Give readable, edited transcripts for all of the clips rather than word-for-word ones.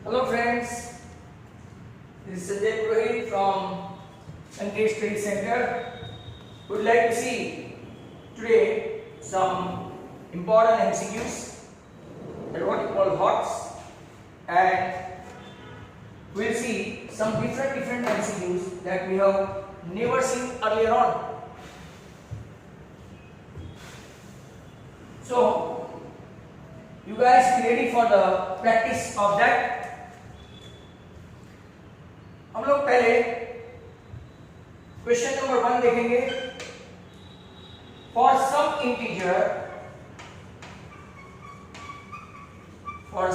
Hello friends, this is Sanjay Purohit from Sanjay Study Center. We would like to see today some important MCQs that what we call HOTS, and we will see some different MCQs that we have never seen earlier on. So you guys be ready for the practice of that. हम लोग पहले question number 1 देखेंगे. For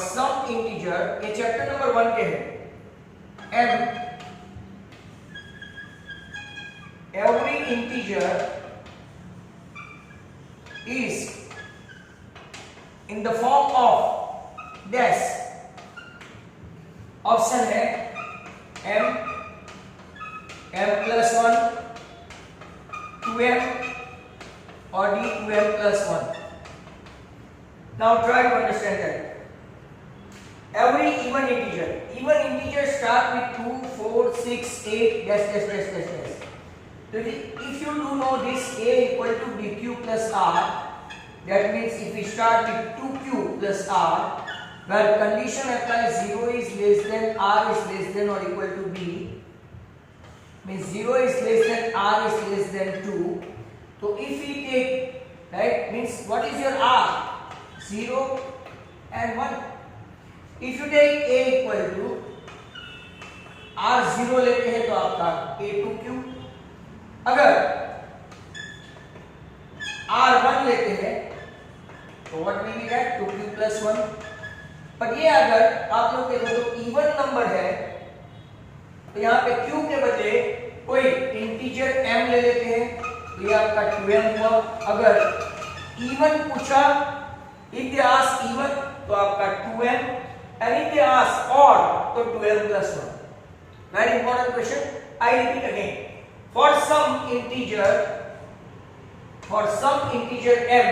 some integer ये chapter number 1 के है. Every integer is in the form of dash. Option है m plus 1, 2m or d 2m plus 1. Now try to understand that. Every even integer start with 2, 4, 6, 8 dash. So if you do know this a equal to bq plus r, that means if we start with 2q plus r, where condition applies 0 is less than r is less than or equal to b, means 0 is less than r is less than 2. So if we take, right, means what is your r? 0 and 1. If you take a equal to r 0 लेते हैं तो आपका a 2q. अगर r 1 लेते हैं तो what will be that? 2q plus 1. पर ये अगर आप लोग देखो तो इवन नंबर है तो यहाँ पे q के बदले कोई इंटीजर m ले लेते हैं तो ये आपका 2m हुआ. अगर इवन पूछा, if they ask even तो आपका 2m, and if they ask odd तो 2m plus 1. Very important question. I repeat again. For some integer m,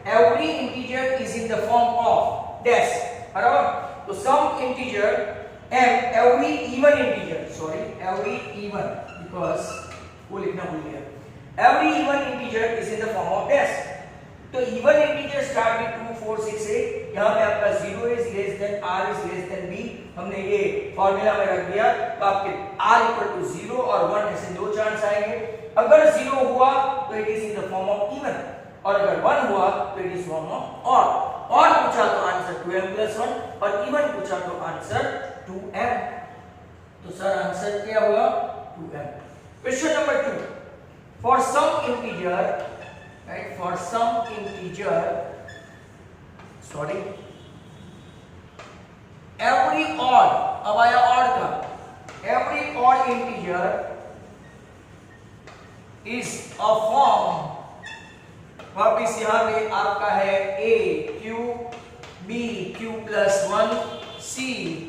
every integer is in the form of dash. बराबर. तो some integer m, every even because वो लिखना भूल गया. Every even integer is in the form of dash. तो even integer start with 2, 4, 6, 8. यहाँ पे आपका 0 is less than r is less than b. हमने ये फॉर्मूला में रख दिया तो आपके r equal to 0 और 1 ऐसे दो चांस आएंगे. अगर 0 हुआ तो it is in the form of even, और अगर 1 हुआ तो it is form of odd. और पूछा तो आंसर 2m plus 1 और इवन पूछा तो आंसर 2m. तो सर आंसर क्या हुआ? 2m. Question number 2. For some integer, right, for some integer, sorry, every odd, अब आया ऑड का, every odd integer is a form. वापिस यहाँ पे आपका है a q, b q plus 1, c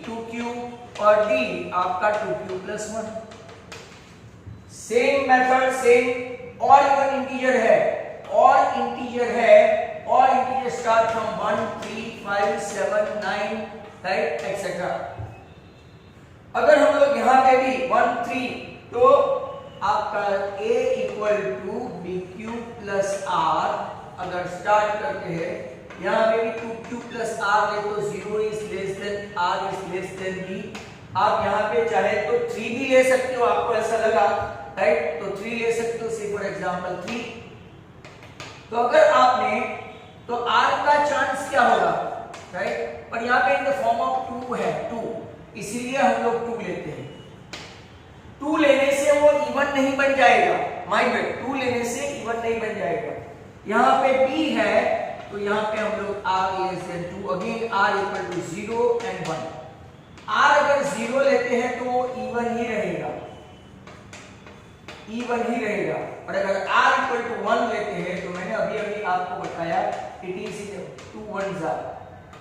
2q और d आपका 2q plus 1. Same method, same. और इवन इंटीजर है, और integer start from 1, 3, 5, 7, 9, right, etcetera. अगर हम लोग यहाँ पे भी 1, 3 तो आपका a equal to bq plus r अगर स्टार्ट करते हैं, यहाँ पे भी 2q प्लस r ले तो 0 is less than r is less than b. आप यहाँ पे चाहे तो 3 भी ले सकते हो, आपको ऐसा लगा, राइट, तो 3 ले सकते हो. से फॉर एग्जांपल 3. तो अगर आपने, तो r का चांस क्या होगा, राइट, पर यहाँ पे इन द फॉर्म ऑफ 2 है, 2, इसीलिए हम लोग 2 लेते हैं. 2 लेने से वो इवन नहीं बन जाएगा. माइंड में 2 लेने से इवन नहीं बन जाएगा. यहाँ पे b है तो यहाँ पे हम लोग r less than 2, again r equal to 0 and 1. r अगर 0 लेते हैं तो वो इवन ही रहेगा, और अगर r इक्वल टू 1 लेते हैं तो मैंने अभी आपको बताया it is 2 1s are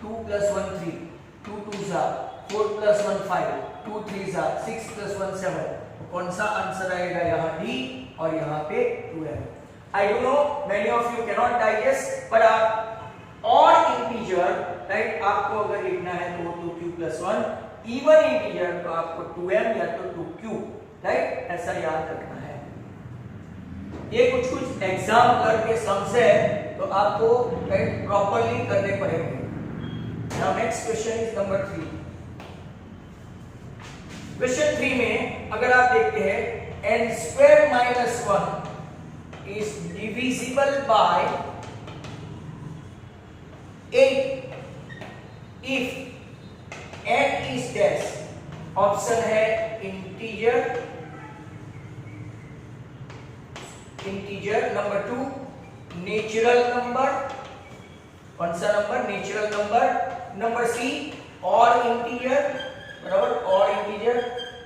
2 plus 1 3, 2 2s are 4 plus 1 5, 2 3s are 6 plus 1 7. कौन सा आंसर आएगा? यहाँ D और यहाँ पे 2m. I don't know, many of you cannot digest, but और इंटीजर, राइट, आपको अगर लिखना है तो 2q प्लस 1, इवन इंटीजर तो आपको 2m या तो 2q, राइट, ऐसा याद रखना है। ये कुछ एग्जाम्पल के सम्स है तो आपको प्रॉपर्ली करने पड़ेंगे। Now next question is number 3। Question 3 में अगर आप देखते हैं n square minus 1 is divisible by 8 if n is dash. Option है इंटीजर, नंबर 2 नेचुरल नंबर, कौन सा number, natural number, number C और इंटीजर, बराबर, और इंटीजर,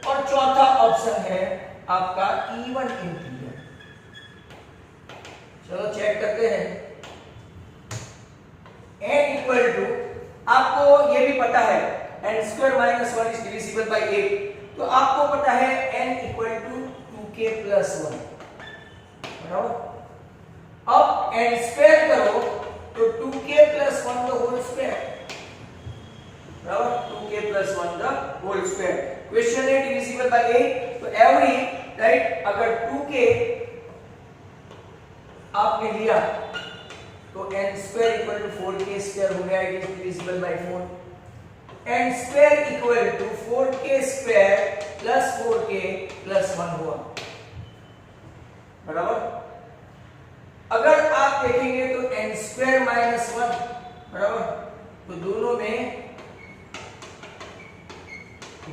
और चौथा ऑप्शन है आपका इवन इंटीजर। चलो चेक करते हैं। n इक्वल टू, आपको ये भी पता है n square minus 1 is divisible by 8, तो आपको पता है n equal to 2k plus 1, बराबर। अब n स्क्वायर करो तो 2k plus 1 the whole square, बराबर, 2k plus 1 the whole square. Question है डिविजिबल बाय 8, तो एवरी, राइट, अगर 2k आपने लिया तो n square equal to 4k square हो गया, it is divisible by 4। n square equal to 4k square plus 4k plus 1 हुआ, बराबर। अगर आप देखेंगे तो n स्क्वायर माइनस 1, बराबर, तो दोनों में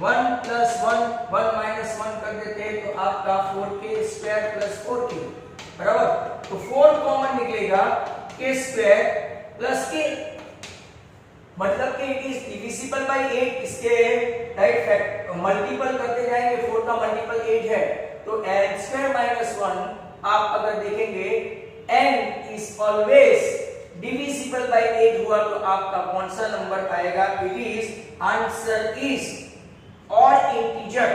1 प्लस 1 माइनस 1 कर देते हैं तो आपका 4k स्क्वायर प्लस 4k, बराबर। तो 4 कॉमन निकलेगा, k स्क्वायर प्लस k, मतलब कि इट इज डिविजिबल बाय 8। इसके राइट फैक्ट मल्टीपल करते जाएंगे, 4 का मल्टीपल 8 है, तो n स्क्वायर माइनस 1 आप अगर देखेंगे n is always divisible by 8 हुआ तो आपका कौन सा नंबर आएगा, इट इज आंसर इज और इंटीजर।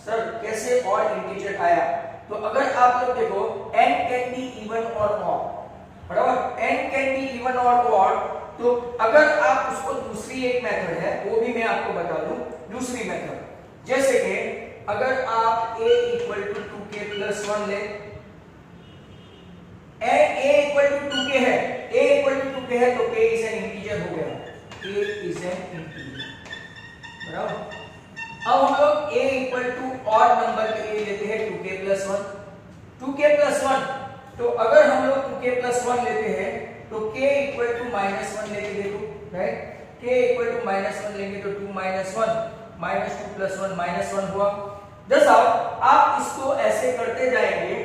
सर कैसे और इंटीजर आया, तो अगर आप लोग देखो n कैन बी इवन और ऑड, बराबर, n कैन बी इवन और ऑड, तो अगर आप उसको दूसरी एक मेथड है वो भी मैं आपको बता दूं, दूसरी मेथड, जैसे कि अगर आप a equal to 2k plus 1 ले, a इक्वल टू 2k है, a इक्वल टू 2k है तो k इज एन इंटीजर हो गया, k इज एन इंटीजर, बराबर। अब हम लोग a equal to odd number के लिए लेते हैं 2k प्लस 1, 2k प्लस 1, तो अगर हम लोग 2k प्लस 1 लेते हैं तो k इक्वल टू माइनस 1 लेंगे, देखो, right, k equal to minus 1 लेंगे तो 2 माइनस 1 माइनस 2 प्लस 1 माइनस 1 हुआ। जैसा आप इसको ऐसे करते जाएंगे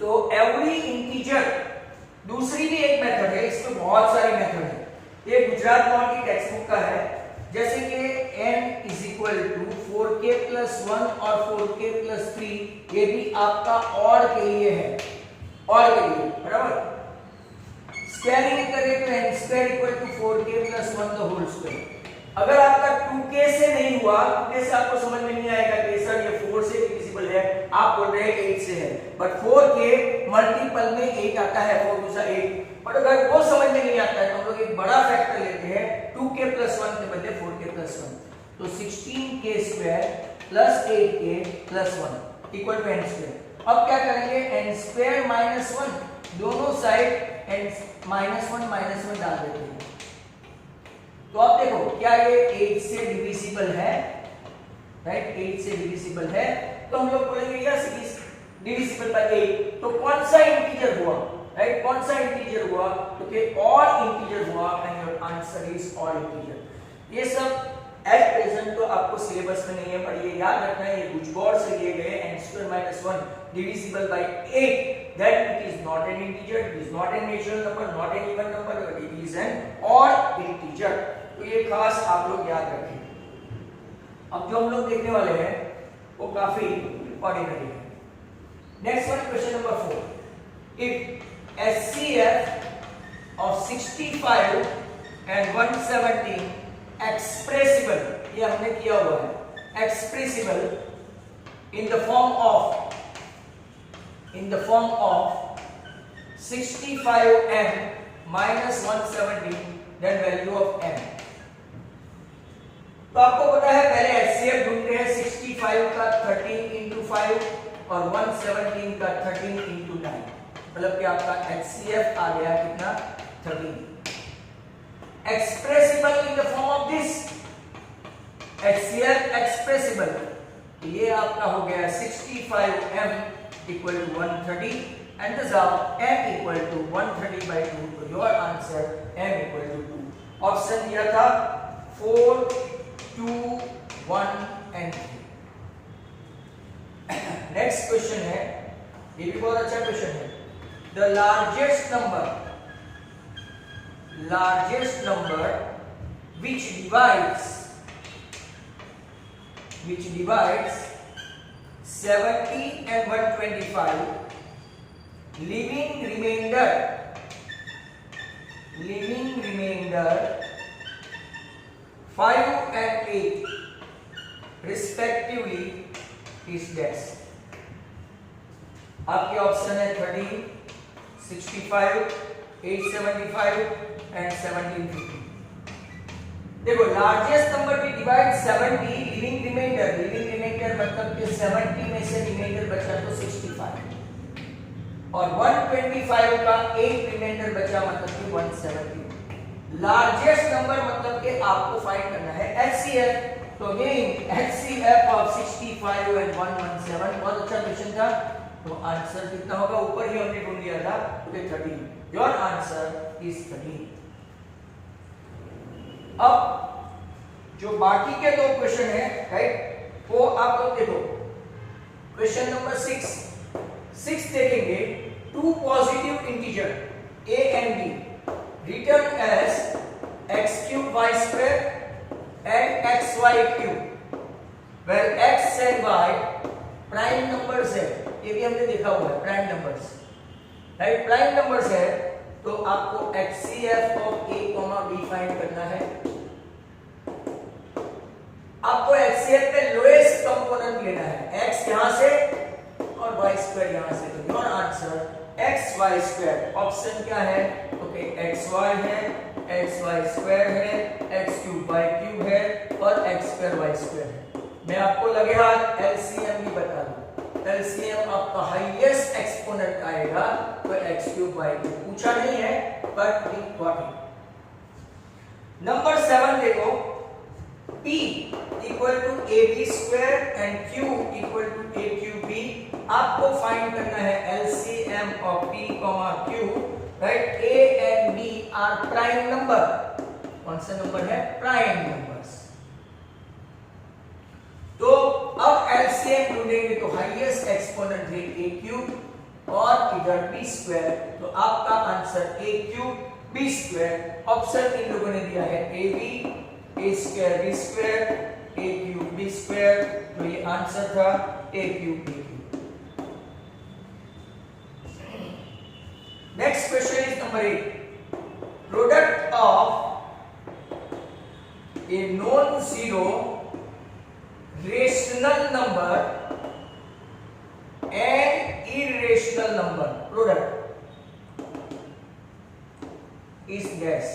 तो एवरी इंटीजर, दूसरी भी एक मेथड है, इसमें बहुत सारी मेथड है, ये गुजरात बोर्ड की टेक्स्ट बुक का है, जैसे कि n is equal to 4k plus 1 और 4k प्लस 3, ये भी आपका और के लिए है, और के लिए, बराबर। स्क्वायरिंग करें तो n square equal to 4k plus 1 the whole square. अगर आपका 2k से नहीं हुआ, 2k से आपको समझ में नहीं आएगा कि सर ये 4 से डिविजिबल है, आप बोल रहे हैं 8 से है, बट 4k मल्टीपल में 8 आता है, 4 दूसरा 8, बट अगर वो समझ में नहीं आता है तो हम लोग एक बड़ा फैक्टर लेते हैं 2k प्लस 1 के बदले 4k प्लस 1, तो 16k square plus 8k plus 1 equal to n square. अब क्या करेंगे, n स्क्वायर माइनस 1, दोनों साइड n माइनस 1 डाल देते हैं, तो आप देखो क्या ये 8 से डिविजिबल है, राइट, 8 से डिविजिबल है, तो हम लोग बोलेंगे yes it is divisible by 8, तो कौन सा इंटीजर हुआ, राइट, कौन सा इंटीजर हुआ, तो कि और इंटीजर हुआ, एंड योर आंसर इज और इंटीजर। ये सब एट प्रेजेंट तो आपको सिलेबस में नहीं है, पर ये याद रखना है, ये गुजगौर से लिए गए n square minus 1 divisible by 8, that it is not an integer, it is not an natural number, not an even number, but it is an और इंटीजर। तो ये खास आप लोग याद रखें। अब जो हम लोग देखने वाले हैं वो काफी ऑर्डिनरी है। Next one, question number 4, if HCF of 65 and 117 expressible, ये हमने किया हुआ है, expressible in the form of 65m minus 117, then value of m। तो आपको पता है पहले HCF ढूंढते हैं 65 का 13 into 5 और 117 का 13 into 9, मतलब कि आपका HCF आ गया कितना 13। Expressible in the form of this HCF expressible, ये आपका हो गया 65m equal to 130 and the result m equal to 130 by 2, so your answer m equal to 2। Option दिया था 4, 2, 1 and 3। नेक्स्ट क्वेश्चन है, ये भी बहुत अच्छा क्वेश्चन है। The largest number which divides 70 and 125, leaving remainder 5 and 8 respectively is dash। आपके option है 13, 65, 875 and 1750। देखो लार्जेस्ट नंबर भी डिवाइड 70, लिविंग रिमाइंडर मतलब कि 70 में से रिमाइंडर बचा तो 65 और 125 का 8 रिमाइंडर बचा मतलब कि 170। लार्जेस्ट नंबर मतलब कि आपको फाइंड करना है HCF, तो अगेन HCF ऑफ 65 एंड 117, बहुत अच्छा क्वेश्चन था। तो आंसर कितना होगा, ऊपर ही हमने ढूंढ लिया था, तो 13। Your answer is 13। अब जो बाकी के दो क्वेश्चन है राइट, वो आप लोग देखो। क्वेश्चन नंबर 6 देखेंगे, two positive integer a and b written as x cube y square and xy cube, where x and y prime numbers है, ये भी हमने देखा हुआ है prime numbers right. Prime numbers है तो आपको HCF of a, b find करना है। आपको HCF पे लोएस्ट कंपोनेंट लेना है, x यहां से और y स्क्वायर यहां से। तो your answer xy square, option क्या है, ओके xy है, xy स्क्वायर है, x क्यूब y क्यूब है और x स्क्वायर y स्क्वायर है। मैं आपको लगे हाथ LCM भी बता दूं, LCM आपका हाईएस्ट एक्सपोनेंट आएगा तो x क्यूब y क्यूब, पूछा नहीं है बट इंपॉर्टेंट। नंबर 7 देखो, P equal to AB square and Q equal to AQB। आपको फाइंड करना है LCM of P, Q, right. A and B are prime number, कौन सा नंबर है, प्राइम नंबर्स। तो अब LCM ढूंढेंगे तो हाईएस्ट एक्सपोनेंट है a क्यूब और इधर b स्क्वायर, तो आपका answer a cube b square. Option in लोगों ने दिया है ab a square b square a cube b square, तो ये आंसर था a cube b cube. Next question is number 8, product of a non zero rational number and irrational number, product is dash।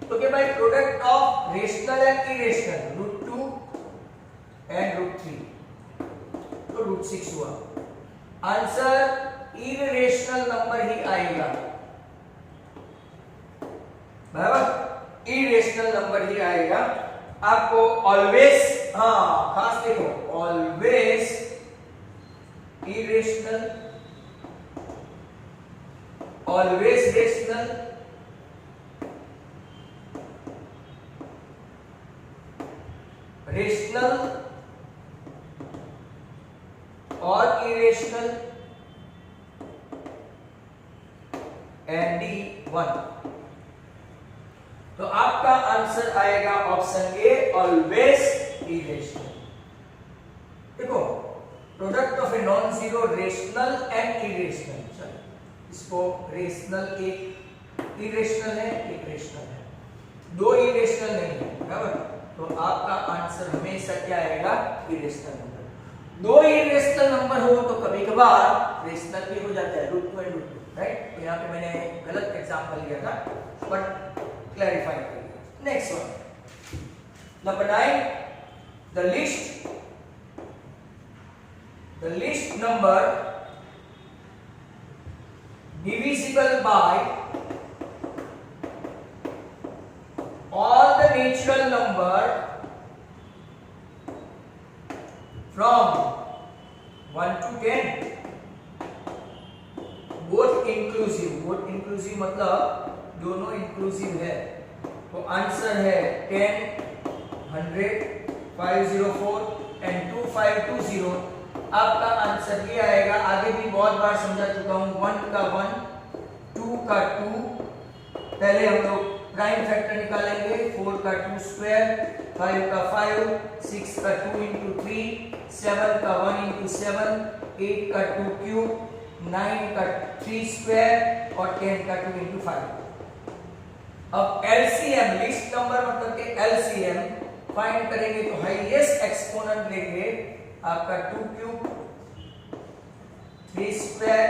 तो क्या भाई, product of rational and irrational, √2 and √3, तो √6 हुआ। Answer irrational number ही आएगा, बराबर, irrational number ही आएगा। आपको always, हाँ खास देखो, always irrational, always rational, rational और इरेशनल एंड D1। तो आपका आंसर आएगा ऑप्शन ए, ऑलवेज इरेशनल। देखो, product of a non zero rational and irrational, चलो इसको रेशनल एक इरेशनल है, एक रेशनल है, दो इरेशनल नहीं है, बराबर। तो आपका आंसर हमेशा क्या आएगा, इरेशनल नंबर। दो इरेशनल नंबर हो तो कभी कभार रेशनल भी हो जाता है, √2 एंड √2, राइट। तो यहाँ पे मैंने गलत एग्जांपल लिया था बट क्लैरिफाई कर दिया। Next one, Number 9, the list number divisible by all the natural number from 1 to 10, both inclusive मतलब दोनों इंक्लूसिव है। तो आंसर है 10, 100, 504 एंड 2520। आपका आंसर ये आएगा। आगे भी बहुत बार समझा चुका हूं। 1 का 1, 2 का 2, पहले हम लोग प्राइम फैक्टर निकालेंगे। 4 का 2 स्क्वायर, 5 का 5, 6 का 2 इंटू 3, 7 का 1 इंटू 7, 8 का 2 क्यूब, 9 का 3 स्क्वायर और 10 का 2 इंटू 5। अब एलसीएम, लिस्ट नंबर मतलब के एलसीएम फाइंड करेंगे तो हाईएस्ट एक्सपोनेंट लेंगे आपका 2 क्यूब, 3 स्क्वायर,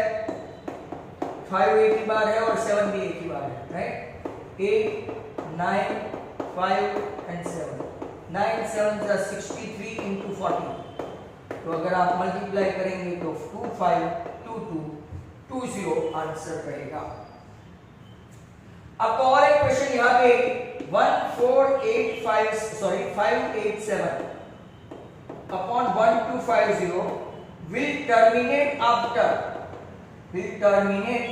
5 एक ही बार है और 7 भी एक ही बार है, राइट। 8, 9, 5 and 7, 9 7 63 into 40। तो अगर आप मल्टीप्लाई करेंगे तो 252220 आंसर रहेगा। आपको और एक क्वेश्चन यहाँ पे 587 upon 1250 will terminate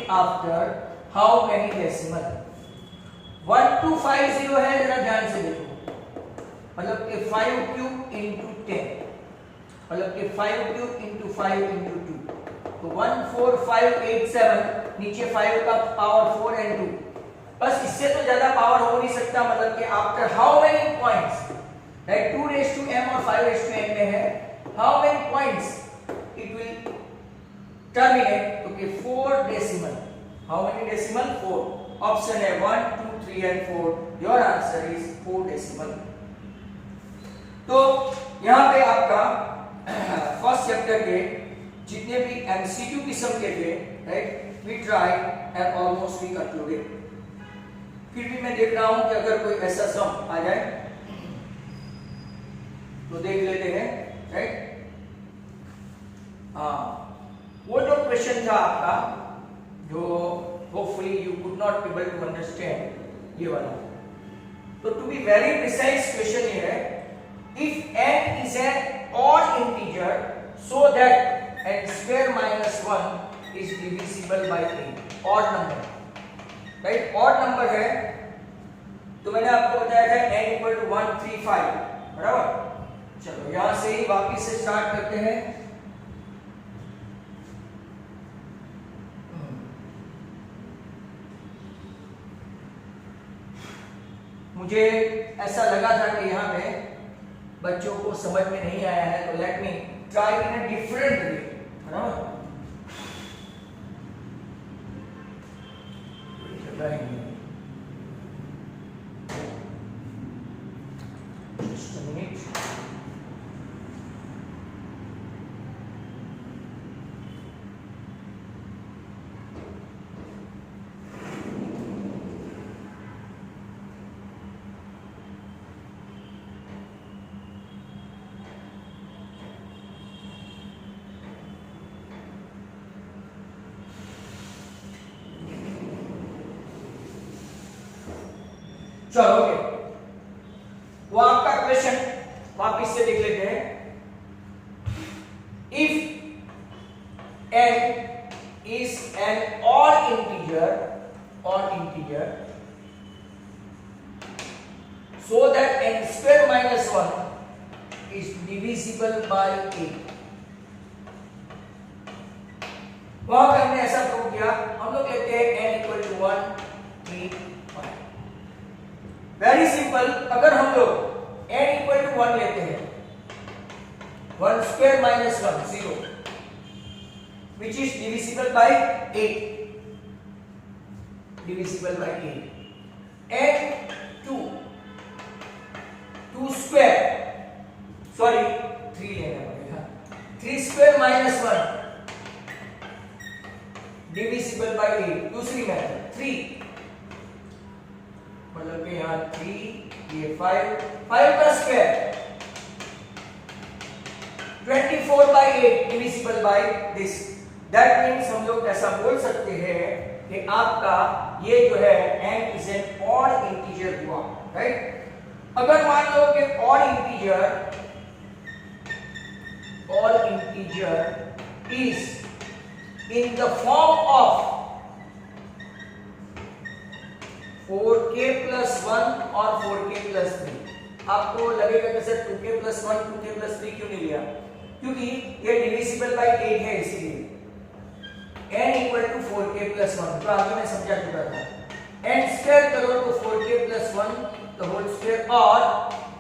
after how many decimal? 1250 है, जरा ध्यान से देखो, मतलब कि 5 क्यूब इंटू 10, मतलब कि 5 क्यूब इंटू 5 इंटू 2, तो 14587, नीचे 5 का पावर 4 एंड 2, बस इससे तो ज्यादा पावर हो नहीं सकता। मतलब कि after how many points, right, 2 raise to m और 5 रेज़ टू m में है, how many points it will terminate, तो कि 4 decimal. How many decimal? 4। Option है 1, 2, 3 and 4। Your answer is 4 decimal. तो यहां पे आपका फर्स्ट चैप्टर के जितने भी एमसीक्यू किस्म के थे, right, we try and almost we concluded. फिर भी मैं देख रहा हूं कि अगर कोई ऐसा सम आ जाए तो देख लेते हैं, राइट। वो जो क्वेश्चन था आपका, जो hopefully you could not able to understand, ये वाला। तो to be very precise question ये है, if n is an odd integer so that n square minus 1 is divisible by 8। Odd number, right, odd number है। तो मैंने आपको बताया था n इक्वल टू 135, बराबर। चलो यहां से ही वापस से स्टार्ट करते हैं। मुझे ऐसा लगा था कि यहां पे बच्चों को समझ में नहीं आया है, तो let me try in a different way, बराबर। Just a minute. चलो ओके, वो आपका क्वेश्चन वापिस से देख लेते हैं। If n is an odd integer so that n square minus 1 is divisible by 8। वहां पे हमने ऐसा प्रूव किया। हम लोग लेते हैं n equal to 1, 3, 5। Very simple, अगर हम लोग n इक्वल टू 1 लेते हैं, 1 square minus 1 0, which is divisible by 8, divisible by 8, and 2 square, sorry 3 लेना पड़ेगा, 3 स्क्वायर माइनस 1 divisible by 8। दूसरी मेथड 3, मतलब कि यहाँ 3, ये 5, 5 का square 24/8 divisible by this. That means हम लोग ऐसा बोल सकते हैं कि आपका ये जो है n is an odd integer हुआ, राइट। अगर मान लो कि odd integer is in the form of 4k + 1 और 4k + 3, आपको लगेगा कि सर 2k + 1 2k + 3 क्यों नहीं लिया? क्योंकि ये डिविजिबल बाय 8 है, इसीलिए n = 4k + 1। तो आगे मैं समझा चुका था, n² करो तो 4k + 1 द होल स्क्वायर और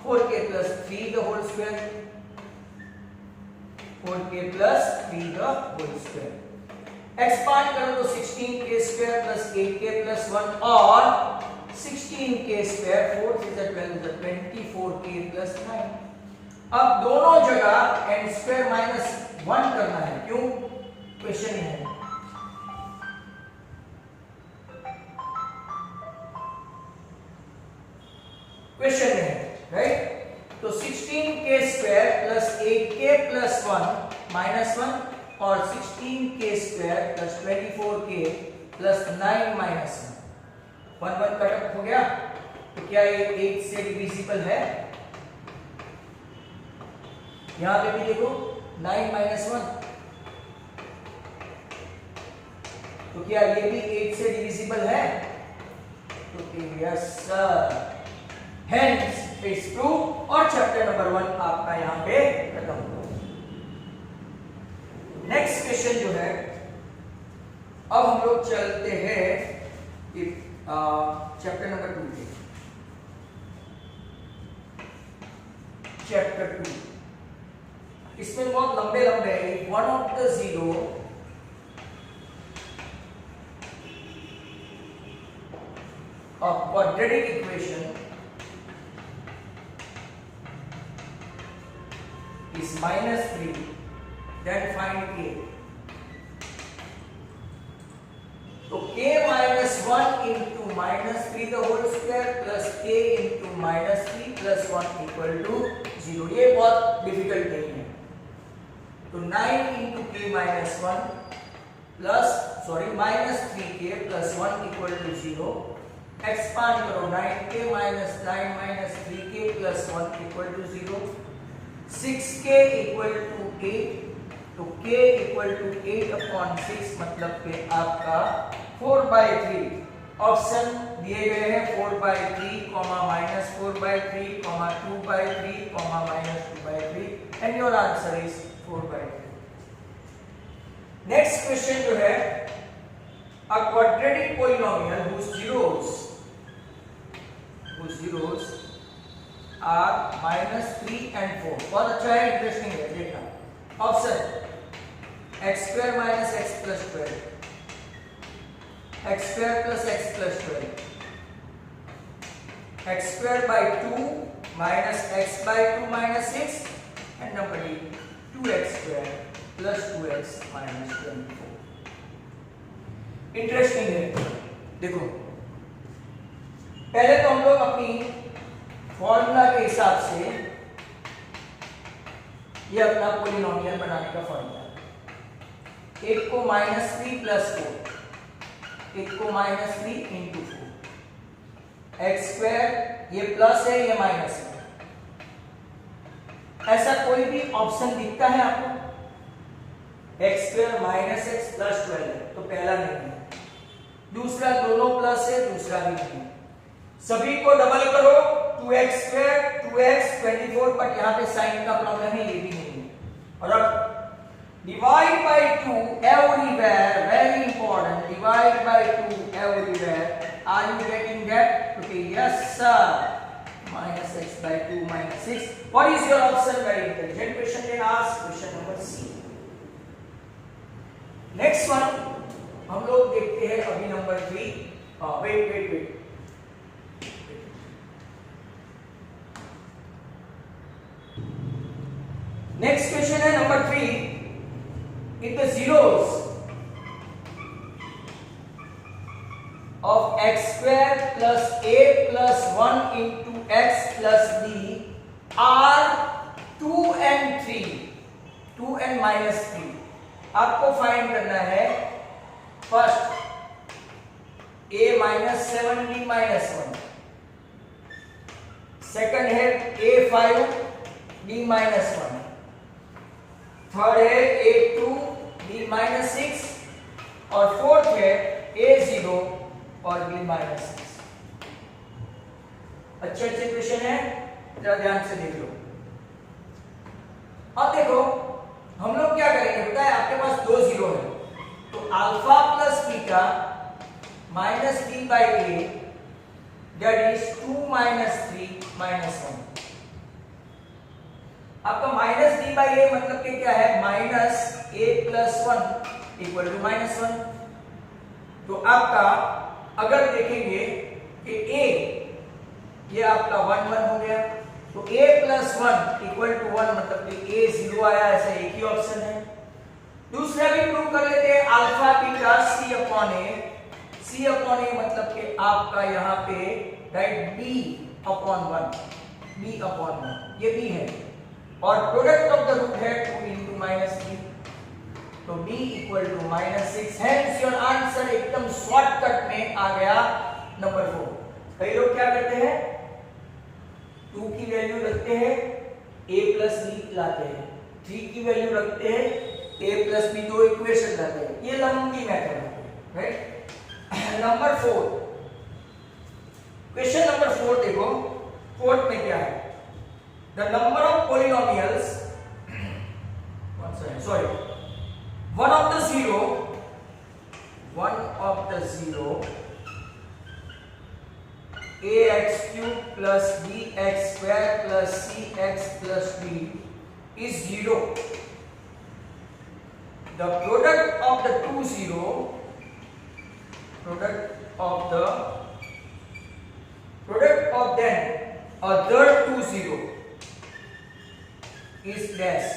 4k + 3 the whole square, 4k + 3 the whole square. Expand करो तो 16k² + 8k + 1 और 16k², 4 × 12 = 24k + 9। अब दोनों जगह n² - 1 करना है, क्यों? क्वेश्चन है, क्वेश्चन है, राइट। तो 16k² + 8k + 1 -1 और 16k² + 24k + 9 -1, 1 कट ऑफ हो गया। तो क्या ये 8 से डिविजिबल है? यहां पे भी देखो 9 - 1, तो क्या ये भी 8 से डिविजिबल है? तो yes sir, hence it's true. और चैप्टर नंबर 1 आपका यहां पे खत्म हुआ। नेक्स्ट क्वेश्चन जो है, अब हम लोग चलते हैं चैप्टर नंबर 2 पे। चैप्टर 2 इसमें बहुत लंबे लंबे है। One of the zero of quadratic equation is -3, then find k. तो k - 1 into -3 the whole square plus k into -3 plus 1 equal to 0। ये बहुत डिफिकल्ट नहीं है। तो 9 into k - 1 plus -3k plus 1 equal to 0। Expand करो, 9k - 9 - 3k plus 1 equal to 0। 6k = 8, तो k = 8/6 मतलब कि आपका 4/3। ऑप्शन दिए गए हैं 4/3, -4/3, -2/3, -2/3 and your answer is 4/3। Next question जो है, a quadratic polynomial whose zeros are -3 and 4। बहुत अच्छा है, इंटरेस्टिंग है, देखना। Option x² - x + 12, x² + x + 12, x²/2 - x/2 - 6 and number D 2x² + 2x - 24। Interesting है, देखो पहले तो हम लोग अपनी फॉर्मूला के हिसाब से ये अपना पॉलिनोमियल बनाने का फॉर्मूला, एक को -3 + 4, एक को -3 × 4, x² ये प्लस है ये माइनस है। ऐसा कोई भी ऑप्शन दिखता है आपको? x² - x + 12 है, तो पहला नहीं है। दूसरा दोनों प्लस है, दूसरा भी नहीं है। सभी को डबल करो, 2x², 2x 24, बट यहाँ पे साइन का प्रॉब्लम है, ये भी नहीं है। और अब divide by 2 everywhere, very important, divide by 2 everywhere. Are you getting that? Okay, yes sir. -x/2 - 6। What is your option? Very intelligent question can ask. Question number C. Next one हम लोग देखते हैं अभी नंबर 3। वेट, नेक्स्ट क्वेश्चन है number 3। In the zeros of x² + a + 1 into x + b are 2n-3 आपको find करना है first a-7b-1, second है a5b-1, थर्ड है a2b-6 और फोर्थ है a0 और b-6। अच्छे क्वेश्चन है, जरा ध्यान से देख लो। अब देखो हम लोग क्या करेंगे, पता है आपके पास दो जीरो है, तो alpha plus beta minus b by a that is 2 - 3 - 1। आपका माइनस b बाई a मतलब कि क्या है, minus a plus 1 equal to -1। तो आपका अगर देखेंगे कि a ये आपका 1 1 हो गया, तो a प्लस 1 इक्वल टू 1 मतलब कि a 0 आया, ऐसा एक ही ऑप्शन है। दूसरा भी प्रूव कर लेते हैं, alpha beta c upon a मतलब कि आपका यहाँ पे राइट b अपॉन 1 ये b है और प्रोडक्ट ऑफ द रूट है 2 into -3, तो b equal to -6। Hence your answer एकदम शॉर्टकट में आ गया नंबर 4। कई लोग क्या करते हैं, 2 की वैल्यू रखते हैं a प्लस b लाते हैं, 3 की वैल्यू रखते हैं a प्लस b, दो इक्वेशन लाते हैं, ये लंबी मेथड है राइट। नंबर 4, क्वेश्चन नंबर 4 देखो, फोर्थ में क्या है, the number of polynomials one of the zero ax cube plus bx square plus cx plus d is 0. The product of the two zero product of then other two zero is dash।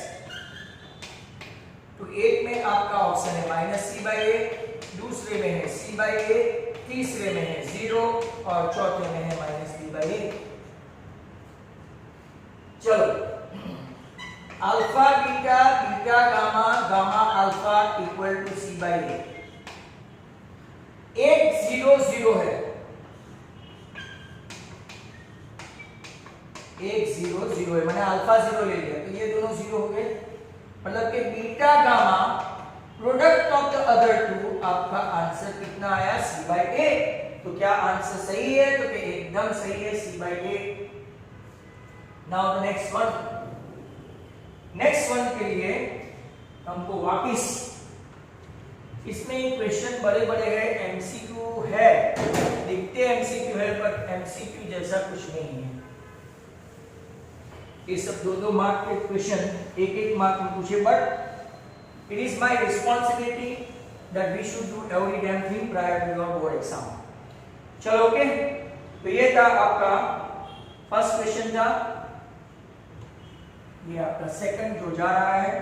तो एक में आपका option है -c/a, दूसरे में है c/a, तीसरे में है 0 और चौथे में है -b/a। चलो alpha beta gamma alpha equal to c/a, एक 0 0 है, एक 0 0 है, मैंने अल्फा 0 ले लिया तो ये दोनों 0 हो गए, मतलब कि beta gamma product of the other two, आपका आंसर कितना आया c/a। तो क्या आंसर सही है, तो कि एकदम सही है c/a। Now the next one के लिए हमको वापिस, इसमें क्वेश्चन बड़े है, एमसीक्यू है, दिखते एमसीक्यू है पर एमसीक्यू जैसा कुछ नहीं है। ये सब 2-2 मार्क के क्वेश्चन 1-1 मार्क में पूछे, but it is my responsibility that we should do every damn thing prior to your board exam. चलो ओके, तो ये था आपका फर्स्ट क्वेश्चन था, ये आपका सेकंड जो जा रहा है।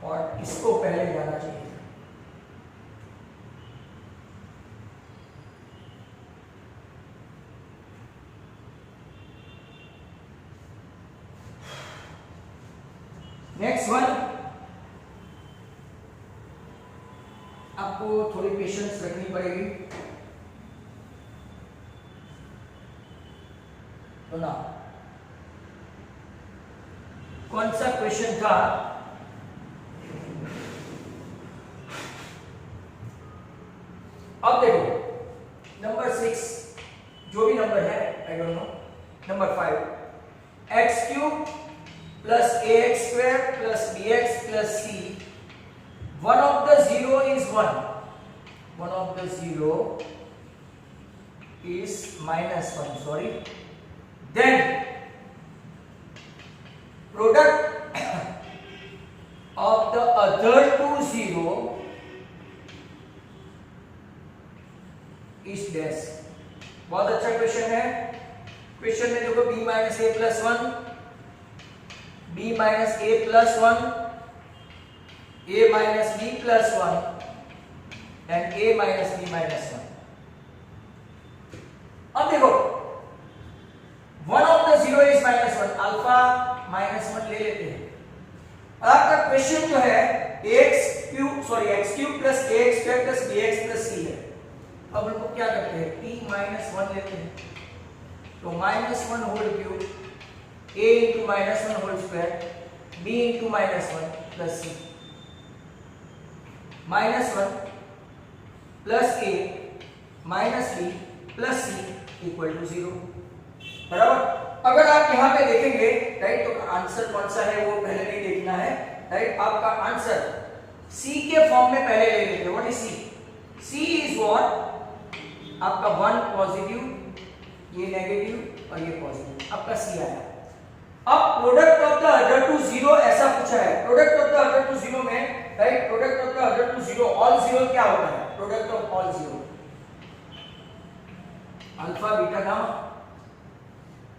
और इसको पहले जाना चाहिए। नेक्स्ट वन, आपको थोड़ी पेशेंस रखनी पड़ेगी। तो ना कौन सा क्वेश्चन था, अब देखो नंबर 6 जो भी नंबर है, I don't know, number 5 x³ plus ax square plus bx plus c, one of the zero is 1, one of the zero is -1, sorry, then product of the other two zero is dash। बहुत अच्छा question है, question में देखो b minus a plus 1, b minus a plus 1, a minus b plus 1 and a minus b minus 1. अब देखो one of the zero is minus one, alpha minus one ले लेते हैं। आपका क्वेश्चन जो है x cube plus a x square plus b x plus c है। अब उनको क्या करते हैं, p माइनस वन लेते हैं, तो minus one whole cube a into minus one whole square b into minus one plus c, minus one plus a minus b plus c equal to zero, बराबर। अगर आप यहां पे देखेंगे राइट, तो आंसर कौन सा है वो पहले नहीं देखना है राइट। आपका आंसर सी के फॉर्म में पहले ले लेते हैं। What is c? C is what, आपका वन पॉजिटिव, ये नेगेटिव और ये पॉजिटिव, आपका सी आया। अब product of the other two zero ऐसा पूछा है, product of the other two zero में right, product of the other two zero, all zero क्या होता है, product of all zero, alpha beta gamma.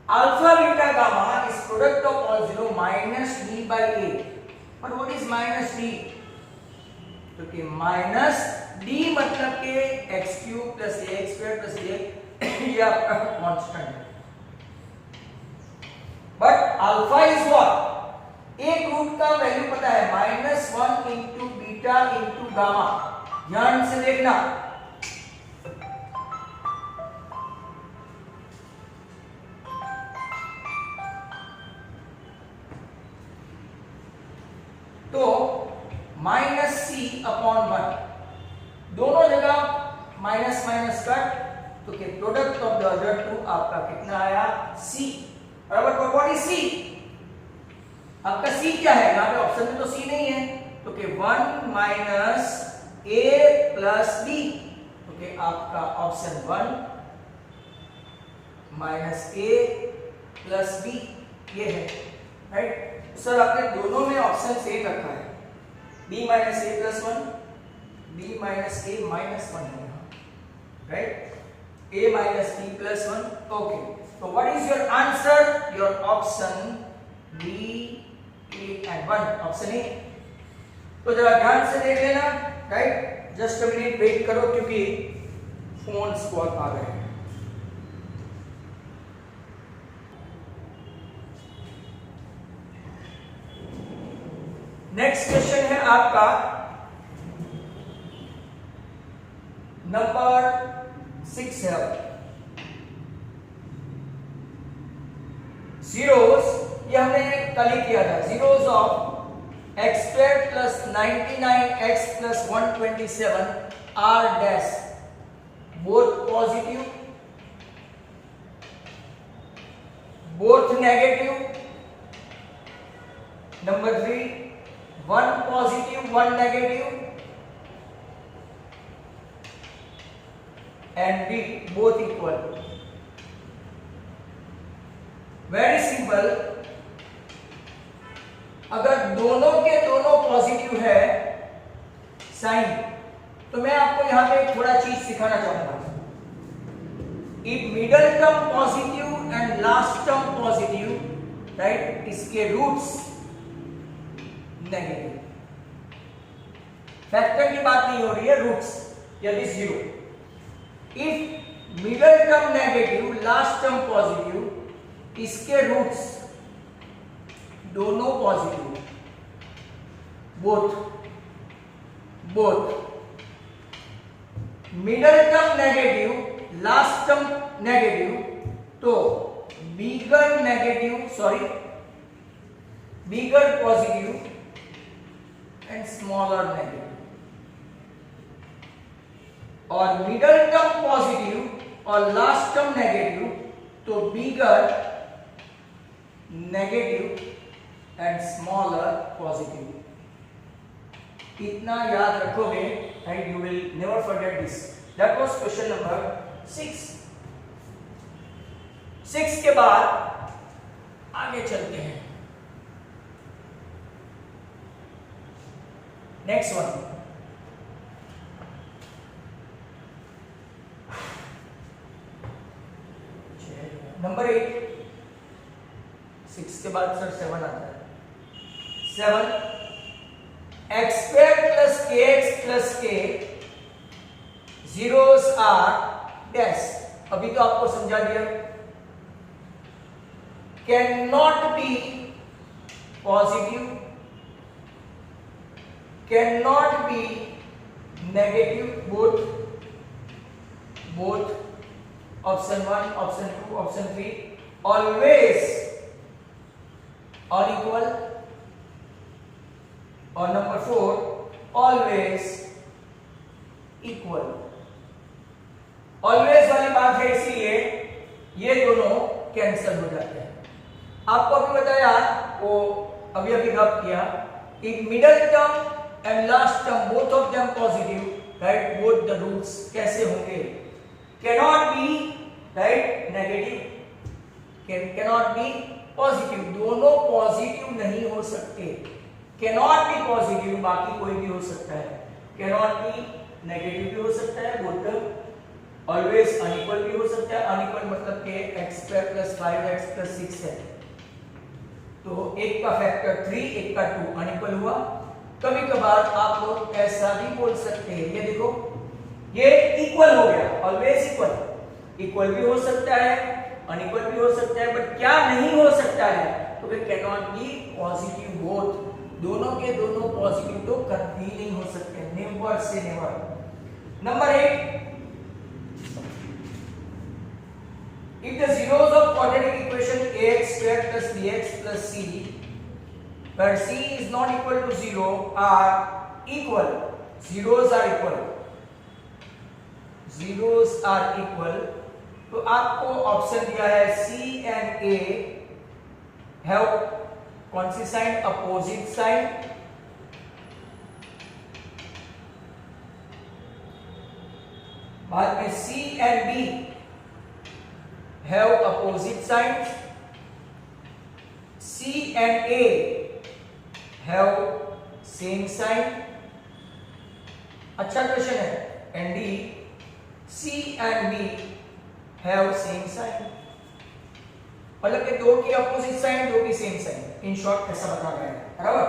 Alpha beta gamma is product of all zero minus d by a. But what is minus d? तो कि minus d मतलब के x cube plus a x square plus a, ये आपका constant है। But alpha is what, एक root का value पता है minus one into beta into gamma. ध्यान से देखना, तो माइनस सी अपॉन वन, दोनों जगह माइनस माइनस कट, तो के product of the other two आपका कितना आया, सी, बराबर। तो व्हाट इज सी? आपका सी क्या है, यहां पे ऑप्शन में तो सी नहीं है, तो के one minus a plus B, तो के आपका option one minus a plus B ये है राइट। सर आपने दोनों में ऑप्शन सेम रखा है, b minus a plus one, b minus a minus one है यहाँ right, a minus b plus one. Okay, तो what is your answer? Your option b, a and one, option a. तो जरा ध्यान से देख लेना right, just a minute wait करो क्योंकि फोन्स बहुत आ रहे हैं। नेक्स्ट क्वेश्चन है आपका नंबर 6 है। जीरोस, ये हमने कल ही किया था, zeros of x square plus 99x plus 127 are dash both positive both negative. Number 3, one positive one negative and b both equal। very simple, अगर दोनों के दोनों पॉजिटिव है साइन, तो मैं आपको यहां पे थोड़ा चीज सिखाना चाहूंगा। If middle term positive and last term positive right, इसके रूट्स नेगेटिव, फैक्टर की बात नहीं हो रही है, रूट्स यदि zero. If middle term negative last term positive, इसके रूट्स दोनों positive, both middle term negative last term negative, तो बिगर पॉजिटिव एंड स्मॉलर नेगेटिव, और मिडल टर्म पॉजिटिव और लास्ट टर्म नेगेटिव, तो बिगर नेगेटिव एंड स्मॉलर पॉजिटिव। इतना याद रखोगे and you will never forget this. That was question number 6 के बाद आगे चलते हैं। नेक्स्ट वन, नंबर 8, 6 के बाद सर 7 आता है। 7 x square plus kx plus k zeros are dash। अभी तो आपको समझा दिया, cannot be positive, cannot be negative, both option 1, option 2, option 3, always unequal, और नंबर 4 always equal। ऑलवेज वाली बात है, इसलिए ये दोनों कैंसिल हो जाते हैं। आपको अभी बताया, वो अभी गप किया, if middle term and last term both of them positive, right, both the roots कैसे होंगे, cannot be, right, negative, cannot be positive, दोनों पॉजिटिव नहीं हो सकते। कैनॉट बी पॉजिटिव, बाकी कोई भी हो सकता है, कैनॉट बी नेगेटिव भी हो सकता है, बोथ ऑलवेज अनइक्वल भी हो सकता है। अनइक्वल मतलब कि x square plus 5x plus 6 है, तो एक का फैक्टर 3, एक का 2, अनइक्वल हुआ। कभी कभार आप लोग ऐसा भी बोल सकते हैं, ये देखो, ये इक्वल हो गया, ऑलवेज इक्वल, इक्वल भी हो सकता है, अनइक्वल भी हो सकता है, बट क्या नहीं हो सकता है, तो वे can not be positive both, दोनों के दोनों पॉजिटिव तो कभी नहीं हो सकते, never say never. Number 8, if the zeros of quadratic equation ax square plus bx plus c, where c is not equal to 0, are equal, zeros are equal, zeros are equal, तो आपको option दिया है c and a have कौन सी sign, opposite sign, बाद में c and b have opposite signs, C and A have same sign। अच्छा question है। and D, C and B have same sign, मतलब कि दो की अपोजिट साइन, दो की सेम साइन, इन शॉर्ट ऐसा बता रहा है, बराबर।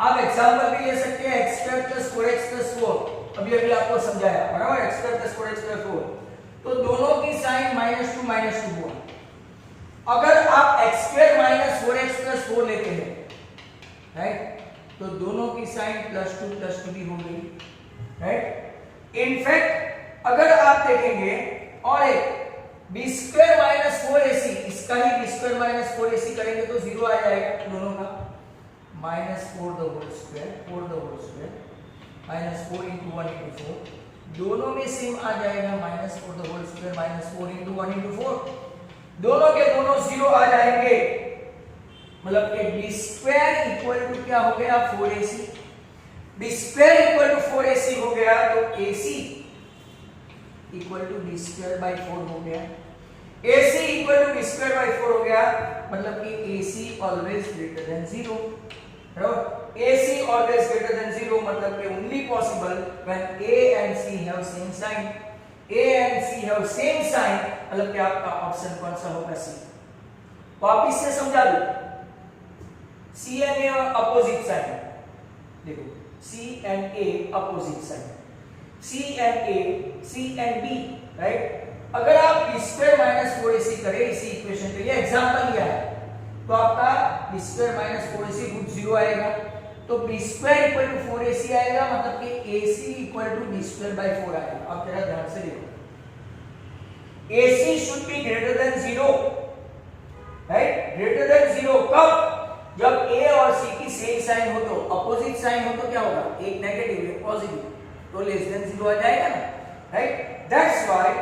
आप एग्जांपल भी ले सकते हैं, x square plus 4x plus 4, अभी आपको समझाया, बराबर, x square plus 4x plus 4, तो दोनों की साइन -2 हुआ। अगर आप x square minus 4x plus 4 लेते हैं, राइट, तो दोनों की साइन +2 भी होगी, राइट। इनफैक्ट अगर आप देखेंगे, और एक b स्क्वायर माइनस 4ac, इसका ही b स्क्वायर माइनस 4ac करेंगे तो 0 आ जाएगा दोनों का, -4 the whole square, 4 the whole square, -4 × 1 × 4, दोनों में सेम आ जाएगा, -4 द होल स्क्वायर, -4 × 1 × 4, दोनों के दोनों 0 आ जाएंगे, मतलब कि b स्क्वायर इक्वल टू क्या हो गया, 4ac, b square equal to 4ac हो गया, तो ac equal to b square by 4 हो गया, ac equal to b square by 4 हो गया, मतलब कि ac ऑलवेज ग्रेटर देन 0, बराबर। AC always greater than 0 मतलब कि only possible when A and C have same sign, A and C have same sign, मतलब कि आपका ऑप्शन कौन सा होगा, C। वापिस से समझा दो, C and A opposite sign, देखो C and A opposite sign, C and A, C and B, right. अगर आप b स्क्वायर माइनस 4ac करें इसी इक्वेशन पे, ये एग्जांपल लिया है, तो आपका b square minus 4ac root 0 आएगा, तो b square equal to 4ac आएगा, मतलब कि ac equal to b square by 4 आएगा। अब जरा ध्यान से देखो, ac should be greater than 0, right, greater than 0 कब, जब a और c की सेम साइन हो, तो अपोजिट साइन हो तो क्या होगा, एक नेगेटिव एक पॉजिटिव, तो लेस देन 0 आ जाएगा ना, right. That's why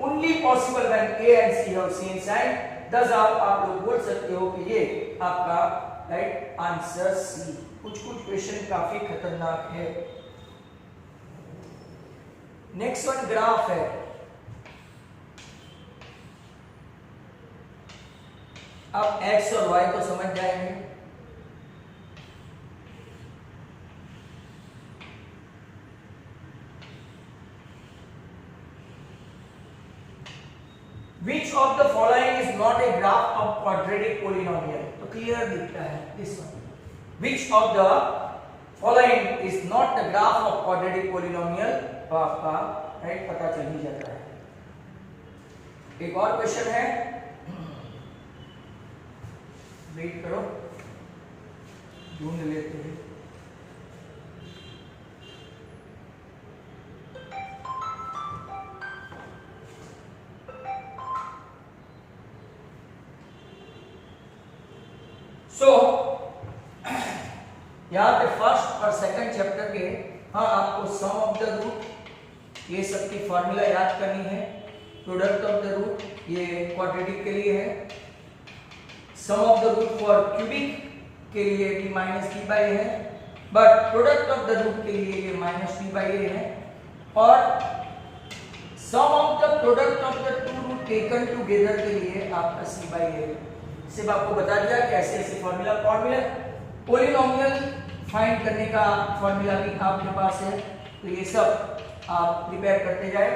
only possible when a and c have same sign, दस आप लोग बोल सकते हो कि ये आपका राइट आंसर सी। कुछ क्वेश्चन काफी खतरनाक है। नेक्स्ट वन ग्राफ है। अब x और y तो समझ जाएंगे। Which of the following is not a graph of quadratic polynomial, तो क्लियर दिखता है this one. Which of the following is not the graph of quadratic polynomial? तो आपका राइट पता चल ही जाता है. एक और क्वेश्चन है, वेट करो ढूंढ लेते हैं. सो यहाँ पे फर्स्ट और सेकंड चैप्टर के हाँ आपको सम ऑफ द रूट ये सब की फॉर्मूला याद करनी है. प्रोडक्ट ऑफ द रूट ये क्वाड्रेटिक के लिए है. Sum of the root for cubic के लिए भी माइनस डी बाई है, but product of the root के लिए ये माइनस डी बाई ए है. और sum of the product of the two root taken together के लिए आपका सी बाई ए. सिर्फ आपको बता दिया कैसे ऐसे फॉर्मूला पॉलिनोमियल फाइंड करने का फॉर्मूला भी आपके पास है, तो ये सब आप प्रिपेयर करते जाए.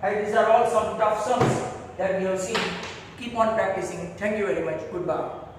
And these are all some tough sums that we have seen. Keep on practicing. Thank you very much. Goodbye.